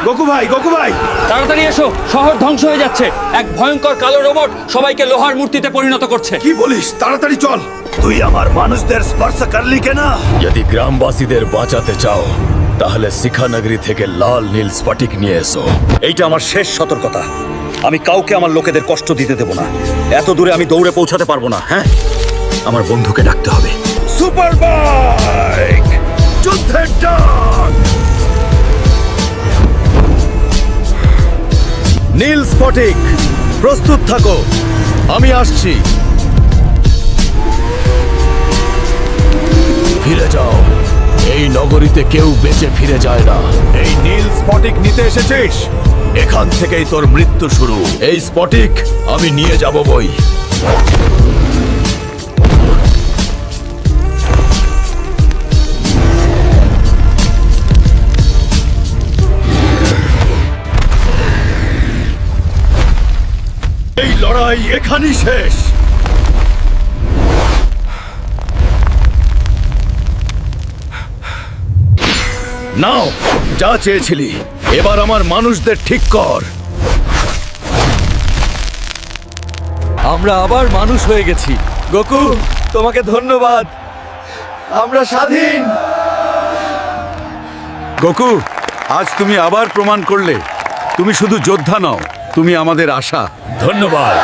Goku ভাই তাড়াতাড়ি এসো, শহর ধ্বংস হয়ে যাচ্ছে। এক ভয়ঙ্কর কালো রোবট সবাইকে লোহার মূর্তিতে পরিণত করছে। কি বলিস? তাড়াতাড়ি চল। তুই আমার মানুষদের স্পর্শ করলি কেন? যদি গ্রামবাসীদের বাঁচাতে চাও তাহলে শিখানগরী থেকে লাল নীল স্ফটিক নিয়ে এসো। এইটা আমার শেষ সতর্কতা। আমি কাউকে আমার লোকেদের কষ্ট দিতে দেব না। এত দূরে আমি দৌড়ে পৌঁছাতে পারবো না। হ্যাঁ, আমার বন্ধুকে ডাকতে হবে। সুপার বাইক যুদ্ধের ডাক। নীল স্ফটিক প্রস্তুত থাকো, আমি আসছি। ফিরে যাও, এই নগরীতে কেউ বেঁচে ফিরে যায় না। এই নীল স্ফটিক নিতে এসেছিস? এখান থেকেই তোর মৃত্যু শুরু। এই স্ফটিক আমি নিয়ে যাব বই। এই লড়াই এখানেই শেষ। নাও, যা চেয়েছিলি। এবার আমার মানুষদের ঠিক কর। আমরা আবার মানুষ হয়ে গেছি। গোকু, তোমাকে ধন্যবাদ। আমরা স্বাধীন। গোকু, আজ তুমি আবার প্রমাণ করলে তুমি শুধু যোদ্ধা নও, তুমি আমাদের আশা। ধন্যবাদ।